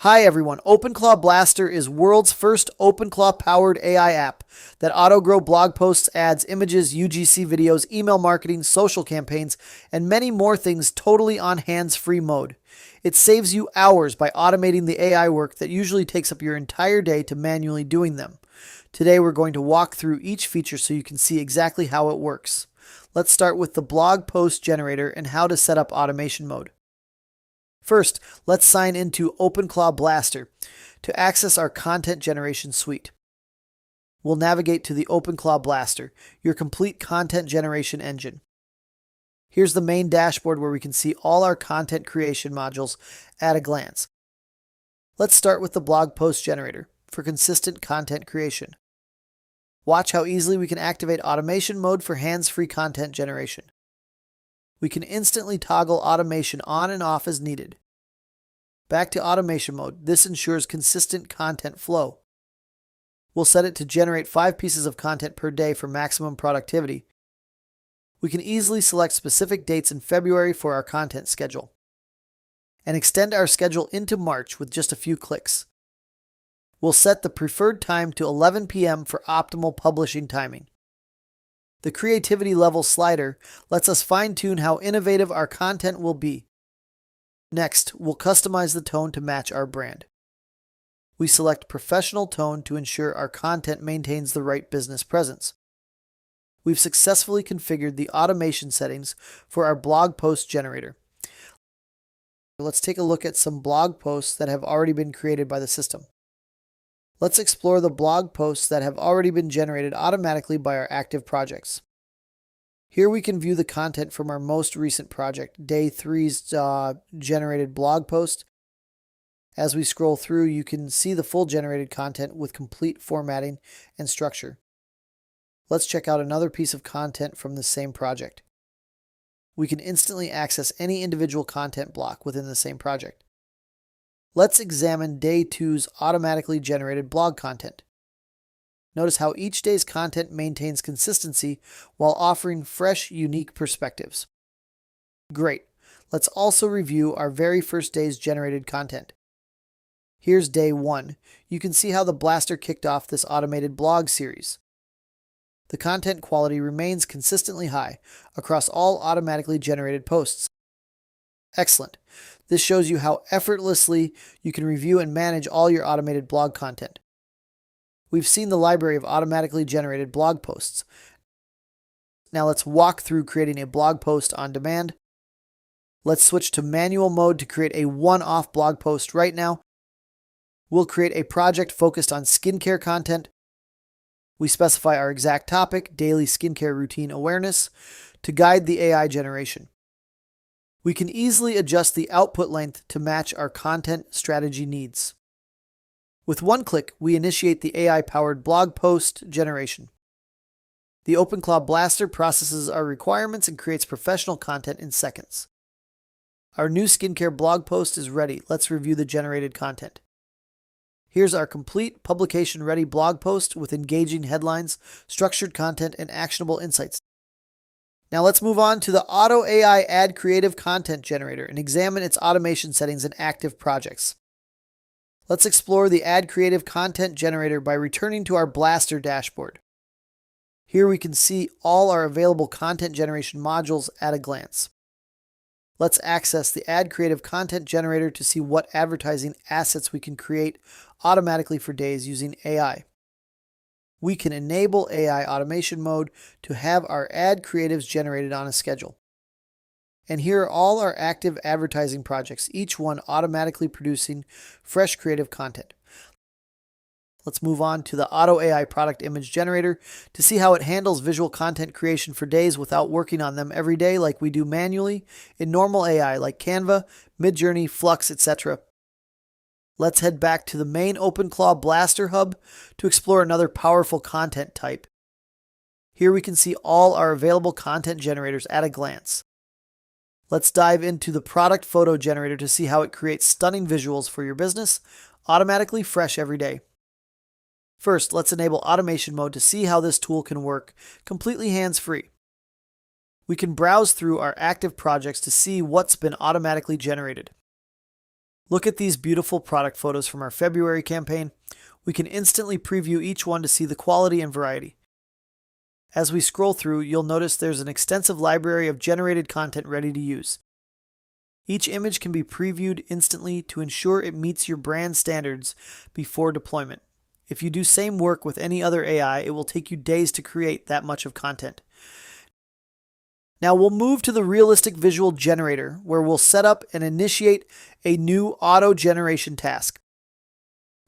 Hi everyone, OpenClaw Blaster is world's first OpenClaw powered AI app that auto-grow blog posts, ads, images, UGC videos, email marketing, social campaigns, and many more things totally on hands-free mode. It saves you hours by automating the AI work that usually takes up your entire day to manually doing them. Today we're going to walk through each feature so you can see exactly how it works. Let's start with the blog post generator and how to set up automation mode. First, let's sign into OpenClaw Blaster to access our content generation suite. We'll navigate to the OpenClaw Blaster, your complete content generation engine. Here's the main dashboard where we can see all our content creation modules at a glance. Let's start with the blog post generator for consistent content creation. Watch how easily we can activate automation mode for hands-free content generation. We can instantly toggle automation on and off as needed. Back to automation mode. This ensures consistent content flow. We'll set it to generate 5 pieces of content per day for maximum productivity. We can easily select specific dates in February for our content schedule and extend our schedule into March with just a few clicks. We'll set the preferred time to 11 p.m. for optimal publishing timing. The creativity level slider lets us fine-tune how innovative our content will be. Next, we'll customize the tone to match our brand. We select professional tone to ensure our content maintains the right business presence. We've successfully configured the automation settings for our blog post generator. Let's take a look at some blog posts that have already been created by the system. Let's explore the blog posts that have already been generated automatically by our active projects. Here we can view the content from our most recent project, Day 3's generated blog post. As we scroll through, you can see the full generated content with complete formatting and structure. Let's check out another piece of content from the same project. We can instantly access any individual content block within the same project. Let's examine Day 2's automatically generated blog content. Notice how each day's content maintains consistency while offering fresh, unique perspectives. Great. Let's also review our very first day's generated content. Here's Day 1. You can see how the Blaster kicked off this automated blog series. The content quality remains consistently high across all automatically generated posts. Excellent. This shows you how effortlessly you can review and manage all your automated blog content. We've seen the library of automatically generated blog posts. Now let's walk through creating a blog post on demand. Let's switch to manual mode to create a one-off blog post right now. We'll create a project focused on skincare content. We specify our exact topic, daily skincare routine awareness, to guide the AI generation. We can easily adjust the output length to match our content strategy needs. With one click, we initiate the AI-powered blog post generation. The OpenClaw Blaster processes our requirements and creates professional content in seconds. Our new skincare blog post is ready. Let's review the generated content. Here's our complete publication-ready blog post with engaging headlines, structured content, and actionable insights. Now let's move on to the Auto AI Add Creative Content Generator and examine its automation settings and active projects. Let's explore the Add Creative Content Generator by returning to our Blaster dashboard. Here we can see all our available content generation modules at a glance. Let's access the Add Creative Content Generator to see what advertising assets we can create automatically for days using AI. We can enable AI automation mode to have our ad creatives generated on a schedule. And here are all our active advertising projects, each one automatically producing fresh creative content. Let's move on to the Auto AI Product Image Generator to see how it handles visual content creation for days without working on them every day like we do manually in normal AI like Canva, Midjourney, Flux, etc. Let's head back to the main OpenClaw Blaster hub to explore another powerful content type. Here we can see all our available content generators at a glance. Let's dive into the Product Photo Generator to see how it creates stunning visuals for your business, automatically fresh every day. First, let's enable automation mode to see how this tool can work completely hands-free. We can browse through our active projects to see what's been automatically generated. Look at these beautiful product photos from our February campaign. We can instantly preview each one to see the quality and variety. As we scroll through, you'll notice there's an extensive library of generated content ready to use. Each image can be previewed instantly to ensure it meets your brand standards before deployment. If you do same work with any other AI, it will take you days to create that much of content. Now we'll move to the realistic visual generator, where we'll set up and initiate a new auto generation task.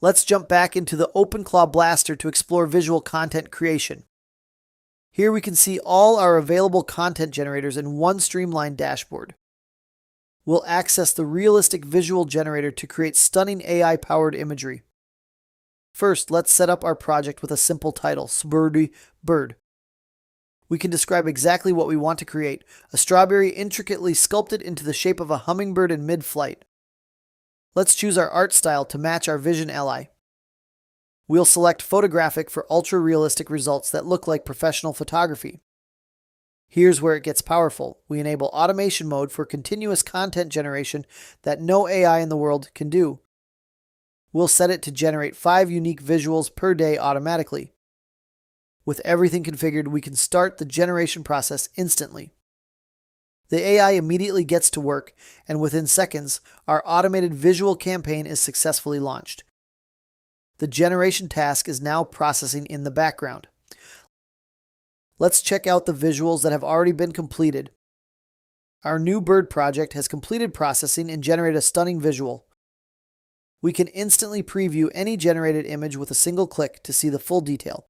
Let's jump back into the OpenClaw Blaster to explore visual content creation. Here we can see all our available content generators in one streamlined dashboard. We'll access the realistic visual generator to create stunning AI-powered imagery. First, let's set up our project with a simple title, Spurdy Bird. We can describe exactly what we want to create, a strawberry intricately sculpted into the shape of a hummingbird in mid-flight. Let's choose our art style to match our vision ally. We'll select photographic for ultra-realistic results that look like professional photography. Here's where it gets powerful. We enable automation mode for continuous content generation that no AI in the world can do. We'll set it to generate 5 unique visuals per day automatically. With everything configured, we can start the generation process instantly. The AI immediately gets to work, and within seconds, our automated visual campaign is successfully launched. The generation task is now processing in the background. Let's check out the visuals that have already been completed. Our new bird project has completed processing and generated a stunning visual. We can instantly preview any generated image with a single click to see the full detail.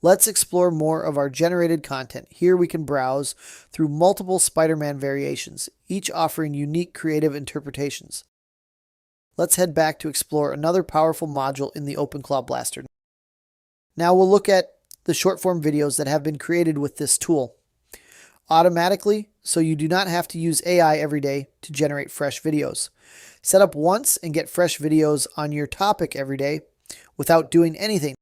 Let's explore more of our generated content. Here we can browse through multiple Spider-Man variations, each offering unique creative interpretations. Let's head back to explore another powerful module in the OpenClaw Blaster. Now we'll look at the short-form videos that have been created with this tool automatically, so you do not have to use AI every day to generate fresh videos. Set up once and get fresh videos on your topic every day without doing anything.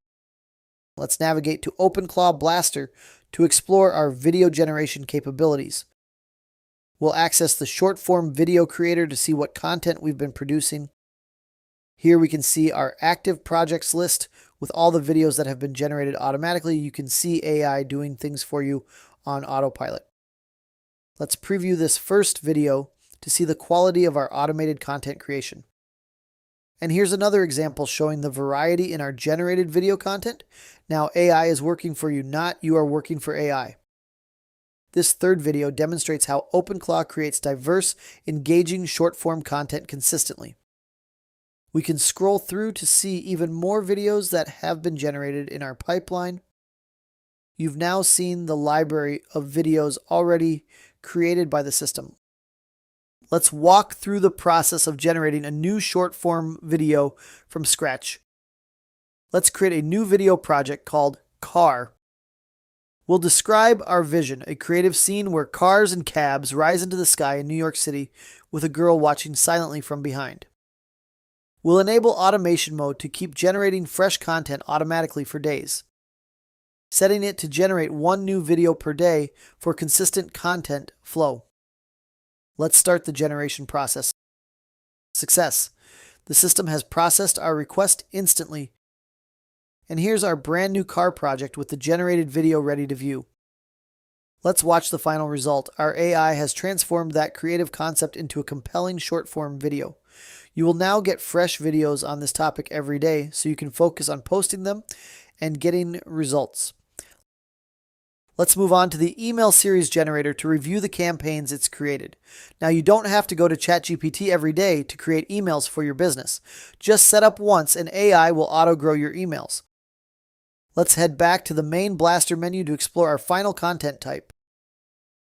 Let's navigate to OpenClaw Blaster to explore our video generation capabilities. We'll access the short-form video creator to see what content we've been producing. Here we can see our active projects list with all the videos that have been generated automatically. You can see AI doing things for you on autopilot. Let's preview this first video to see the quality of our automated content creation. And here's another example showing the variety in our generated video content. Now AI is working for you, not you are working for AI. This third video demonstrates how OpenClaw creates diverse, engaging short-form content consistently. We can scroll through to see even more videos that have been generated in our pipeline. You've now seen the library of videos already created by the system. Let's walk through the process of generating a new short-form video from scratch. Let's create a new video project called Car. We'll describe our vision, a creative scene where cars and cabs rise into the sky in New York City with a girl watching silently from behind. We'll enable automation mode to keep generating fresh content automatically for days, setting it to generate 1 new video per day for consistent content flow. Let's start the generation process. Success. The system has processed our request instantly. And here's our brand new car project with the generated video ready to view. Let's watch the final result. Our AI has transformed that creative concept into a compelling short-form video. You will now get fresh videos on this topic every day, so you can focus on posting them and getting results. Let's move on to the email series generator to review the campaigns it's created. Now, you don't have to go to ChatGPT every day to create emails for your business. Just set up once and AI will auto-grow your emails. Let's head back to the main Blaster menu to explore our final content type.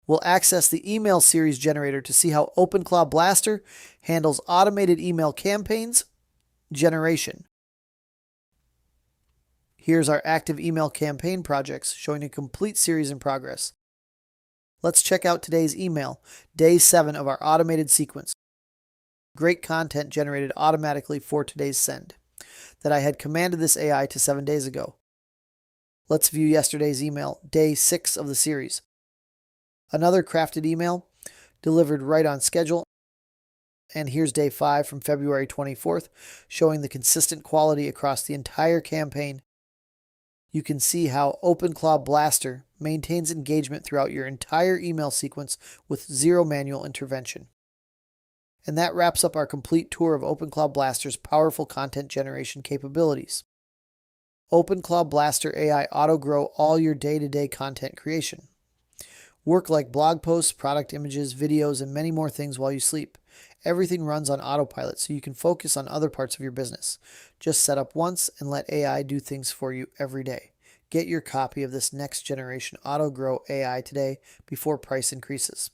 We'll access the email series generator to see how OpenClaw Blaster handles automated email campaigns generation. Here's our active email campaign projects showing a complete series in progress. Let's check out today's email, day 7 of our automated sequence. Great content generated automatically for today's send that I had commanded this AI to 7 days ago. Let's view yesterday's email, day 6 of the series. Another crafted email delivered right on schedule And here's day 5 from February 24th, showing the consistent quality across the entire campaign. You can see how OpenClaw Blaster maintains engagement throughout your entire email sequence with zero manual intervention. And that wraps up our complete tour of OpenClaw Blaster's powerful content generation capabilities. OpenClaw Blaster AI auto-grow all your day-to-day content creation. Work like blog posts, product images, videos, and many more things while you sleep. Everything runs on autopilot so you can focus on other parts of your business. Just set up once and let AI do things for you every day. Get your copy of this next generation auto-grow AI today before price increases.